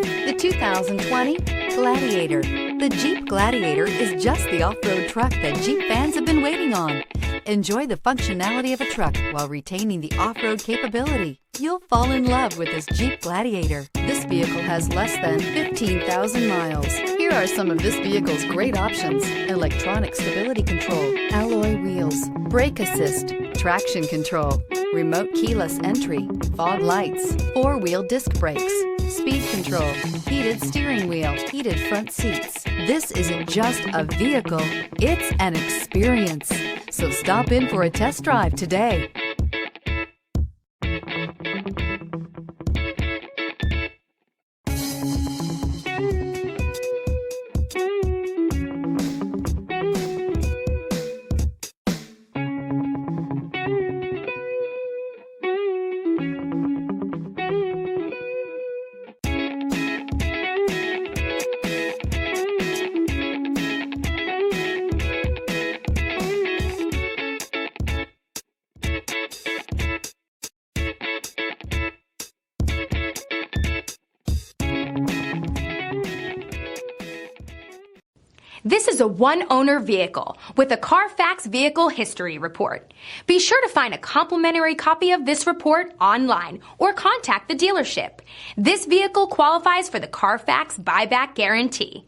drive the 2020 Gladiator. The Jeep Gladiator is just the off-road truck that Jeep fans have been waiting on. Enjoy the functionality of a truck while retaining the off-road capability. You'll fall in love with this Jeep Gladiator. This vehicle has less than 15,000 miles. Here are some of this vehicle's great options: electronic stability control, alloy wheels, brake assist, traction control, remote keyless entry, fog lights, four-wheel disc brakes, speed control, heated steering wheel, heated front seats. This isn't just a vehicle, it's an experience. So stop in for a test drive today. This is a one-owner vehicle with a CARFAX Vehicle History Report. Be sure to find a complimentary copy of this report online or contact the dealership. This vehicle qualifies for the CARFAX Buyback Guarantee.